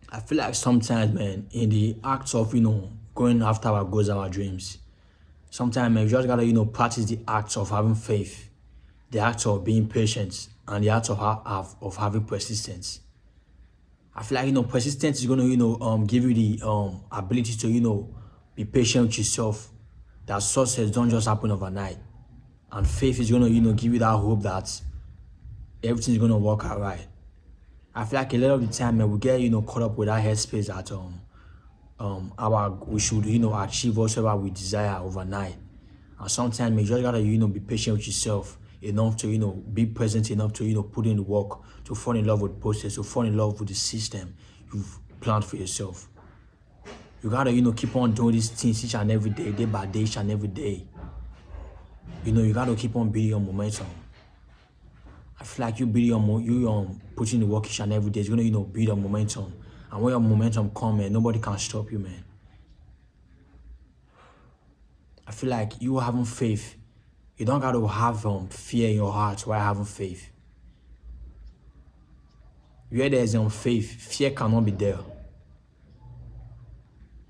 I feel like sometimes, man, in the act of, going after our goals, our dreams, sometimes, man, you just gotta, practice the act of having faith, the act of being patient, and the act of having persistence. I feel like, persistence is gonna, give you the ability to, be patient with yourself. That success don't just happen overnight. And faith is gonna, give you that hope that everything's gonna work out right. I feel like a lot of the time, man, we get, caught up with that headspace that our we should, achieve whatever we desire overnight. And sometimes you just gotta, be patient with yourself enough to, be present enough to, put in the work, to fall in love with the process, to fall in love with the system you've planned for yourself. You gotta, keep on doing these things each and every day by day, each and every day. You gotta keep on building your momentum. I feel like you putting the work each and every day is gonna, build your momentum. And when your momentum comes, man, nobody can stop you, man. I feel like you having faith, you don't gotta have fear in your heart while having faith. Where there's faith, fear cannot be there.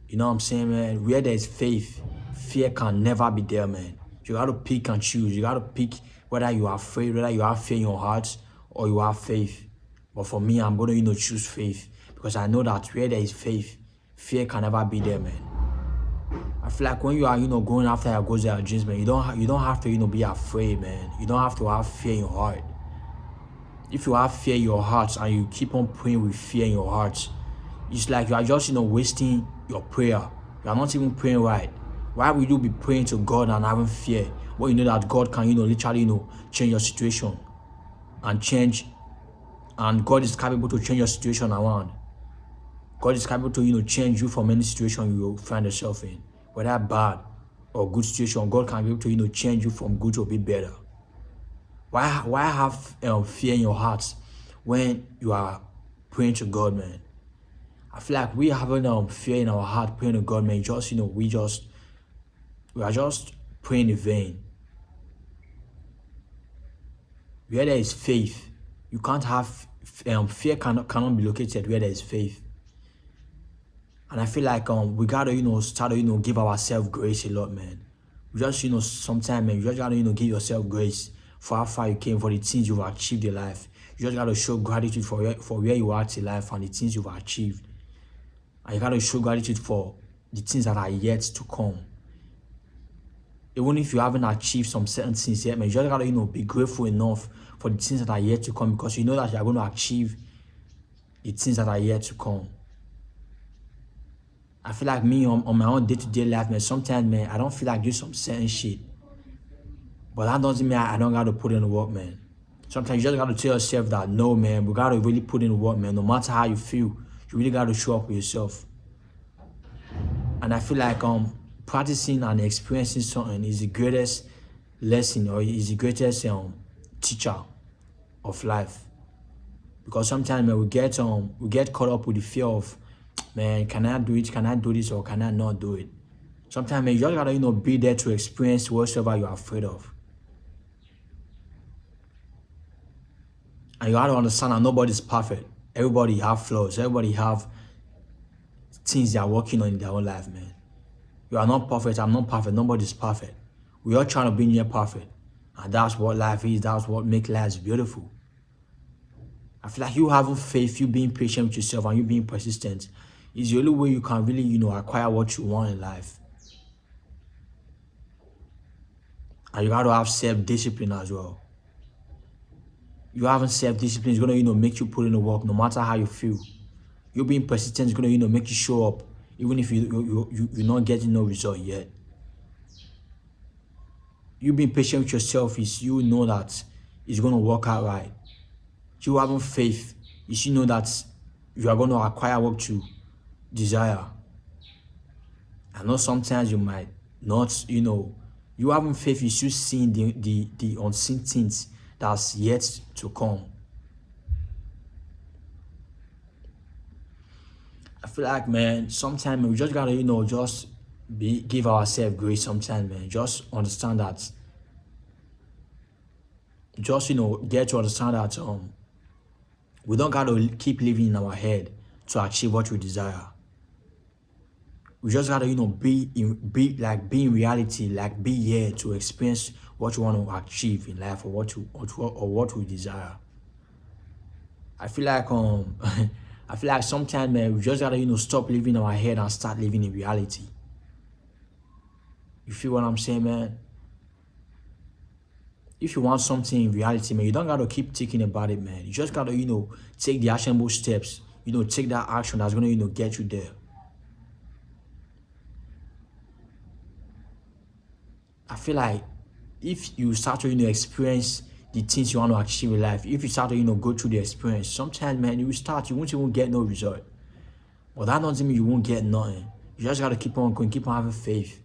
You know what I'm saying, man? Where there's faith, fear can never be there, man. You gotta pick and choose. You gotta pick whether you are afraid, whether you have fear in your heart, or you have faith. But for me, I'm gonna, choose faith because I know that where there is faith, fear can never be there, man. I feel like when you are, going after your goals and your dreams, man, you don't have to, be afraid, man. You don't have to have fear in your heart. If you have fear in your heart and you keep on praying with fear in your heart, it's like you are just, wasting your prayer. You are not even praying right. Why would you be praying to God and having fear when you know that God can, literally, change your situation and God is capable to change your situation around. God is capable to, change you from any situation you find yourself in, whether bad or good situation. God can be able to, change you from good to be better. Why have fear in your heart when you are praying to God, man? I feel like we having fear in our heart praying to God, man. We are just praying in vain. Where there is faith, you can't have fear cannot be located where there is faith. And I feel like we gotta start to give ourselves grace a lot, man. We just sometimes, man, you just gotta give yourself grace for how far you came, for the things you've achieved in life. You just gotta show gratitude for where you are in life and the things you've achieved. And you gotta show gratitude for the things that are yet to come. Even if you haven't achieved some certain things yet, man, you just gotta be grateful enough for the things that are yet to come because you know that you are going to achieve the things that are yet to come. I feel like me on my own day-to-day life, man, sometimes, man, I don't feel like doing some certain shit. But that doesn't mean I don't gotta put in the work, man. Sometimes you just gotta tell yourself that no, man, we gotta really put in the work, man. No matter how you feel, you really gotta show up with yourself. And I feel like practicing and experiencing something is the greatest lesson or is the greatest teacher of life. Because sometimes, man, we get caught up with the fear of, man, can I do it? Can I do this or can I not do it? Sometimes, man, you just gotta be there to experience whatever you're afraid of. And you gotta understand that nobody's perfect. Everybody have flaws. Everybody have things they are working on in their own life, man. You are not perfect. I'm not perfect. Nobody's perfect. We are trying to be near perfect. And that's what life is. That's what makes life beautiful. I feel like you having faith, you being patient with yourself, and you being persistent is the only way you can really, acquire what you want in life. And you got to have self-discipline as well. You having self-discipline is going to, make you put in the work no matter how you feel. You being persistent is going to, make you show up even if you're not getting no result yet. You being patient with yourself is you know that it's going to work out right. You having faith is you know that you are going to acquire what you desire. I know sometimes you might not, you having faith is you seeing the unseen things that's yet to come. I feel like, man, sometimes we just gotta, just give ourselves grace sometimes, man. Just understand that. Just, get to understand that we don't gotta keep living in our head to achieve what we desire. We just gotta, be in reality, like be here to experience what you want to achieve in life, or what we desire. I feel like I feel like sometimes, man, we just gotta, stop living in our head and start living in reality. You feel what I'm saying, man? If you want something in reality, man, you don't gotta keep thinking about it, man. You just gotta, take the actionable steps, take that action that's gonna, get you there. I feel like if you start to, experience the things you want to achieve in life, if you start to, go through the experience, sometimes, man, you won't even get no result. But that doesn't mean you won't get nothing. You just gotta keep on going, keep on having faith,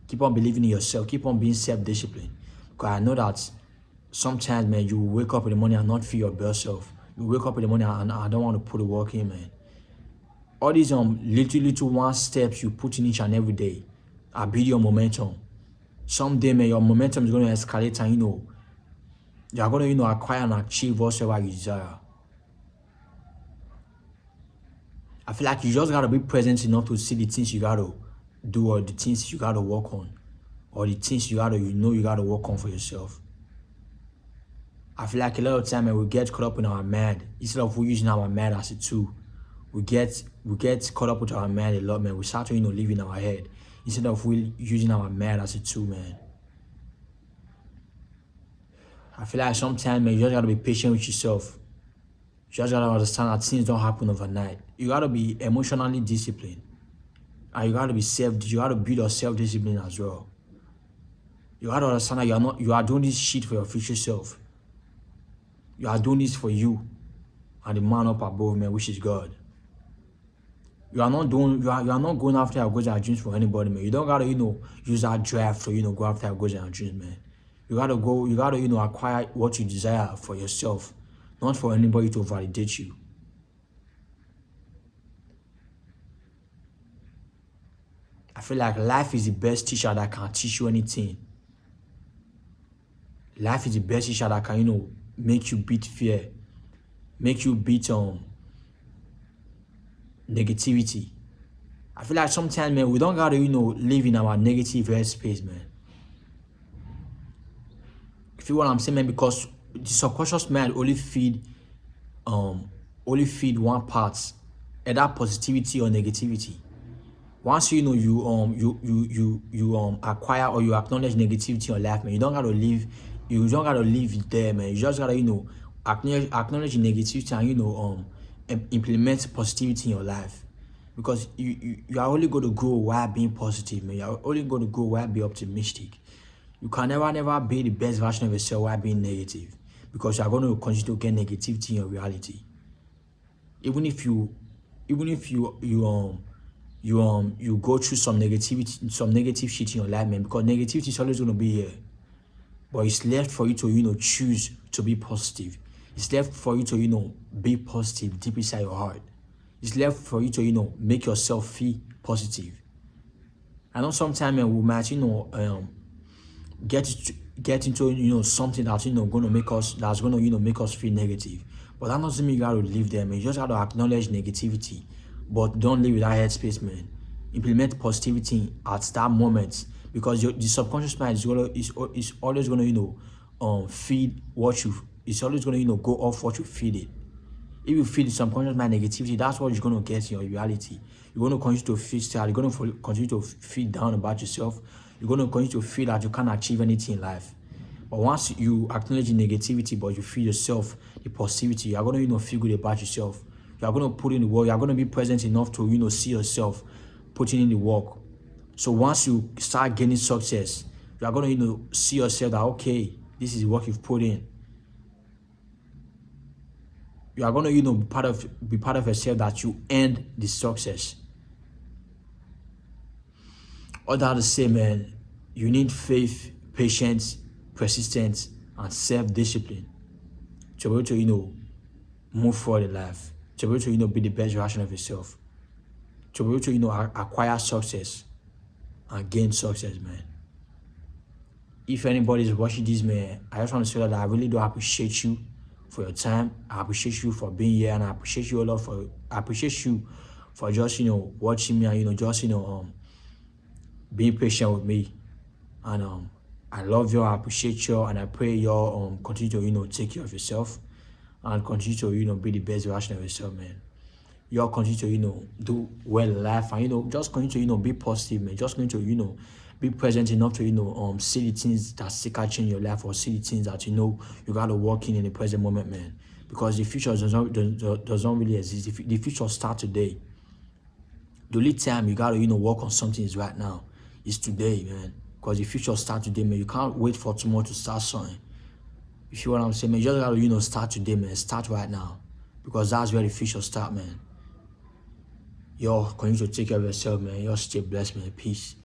keep on believing in yourself, keep on being self-disciplined. Because I know that sometimes, man, you wake up in the morning and not feel your best self. You wake up in the morning and I don't want to put the work in, man. All these little one steps you put in each and every day are building your momentum. Someday, man, your momentum is going to escalate, and you're going to acquire and achieve whatever you desire. I feel like you just gotta be present enough to see the things you gotta do, or the things you gotta work on, or the things you gotta work on for yourself. I feel like a lot of time, man, we get caught up in our mind instead of using our mind as a tool. We get caught up with our mind a lot, man. We start to live in our head instead of using our mind as a tool, man. I feel like sometimes, man, you just gotta be patient with yourself. You just gotta understand that things don't happen overnight. You gotta be emotionally disciplined, and you gotta build your self-discipline as well. You gotta understand that you are doing this shit for your future self. You are doing this for you and the man up above, man, which is God. You are not going after your goals and dreams for anybody, man. You don't gotta, use that drive to, go after your goals and dreams, man. You gotta, acquire what you desire for yourself, not for anybody to validate you. I feel like life is the best teacher that can teach you anything. Life is the best teacher that can, make you beat fear, make you beat negativity. I feel like sometimes, man, we don't gotta, live in our negative headspace, man. You feel what I'm saying, man? Because the subconscious mind only feed one part, either positivity or negativity. Once you acquire or you acknowledge negativity in your life, man, you don't gotta live there, man. You just gotta, acknowledge negativity and implement positivity in your life. Because you are only going to grow while being positive, man. You are only going to grow while being optimistic. You can never be the best version of yourself while being negative, because you are going to continue to get negativity in your reality. Even if you go through some negative shit in your life, man, because negativity is always going to be here. But it's left for you to, choose to be positive. It's left for you to, be positive deep inside your heart. It's left for you to, make yourself feel positive. I know sometimes, man, we might, get into, something that's, that's gonna, make us feel negative. But that doesn't mean you gotta live there, man. You just gotta acknowledge negativity, but don't live with that headspace, man. Implement positivity at that moment, because the subconscious mind is always gonna, feed what you. It's always gonna, go off what you feed it. If you feed the subconscious mind negativity, that's what you're gonna get in your reality. You're gonna continue to feel sad. You're gonna continue to feel down about yourself. You're gonna continue to feel that you can't achieve anything in life. But once you acknowledge the negativity, but you feel yourself the positivity, you're gonna, feel good about yourself. You're gonna put in the work. You're gonna be present enough to, see yourself putting in the work. So once you start gaining success, you're gonna, see yourself that, okay, this is what you've put in. You are gonna, be part of yourself that you earned the success. All that to say, man, you need faith, patience, persistence, and self-discipline to be able to, move forward in life, to be able to, be the best version of yourself, to be able to, acquire success and gain success, man. If anybody is watching this, man, I just want to say that I really do appreciate you for your time. I appreciate you for being here, and I appreciate you a lot I appreciate you for just watching me and just being patient with me. And I love you, I appreciate you, and I pray you continue to take care of yourself and continue to be the best version of yourself, man. You all continue to do well in life, and just continue to be positive, man. Just going to be present enough to see the things that still catch in your life, or see the things that you gotta work in the present moment, man. Because the future doesn't really exist. The future starts today. The only time you gotta work on something is right now. It's today, man. Because the future starts today, man. You can't wait for tomorrow to start something. You feel what I'm saying, man? You just gotta start today, man. Start right now, because that's where the future start, man. Y'all continue to take care of yourself, man. Y'all stay blessed, man. Peace.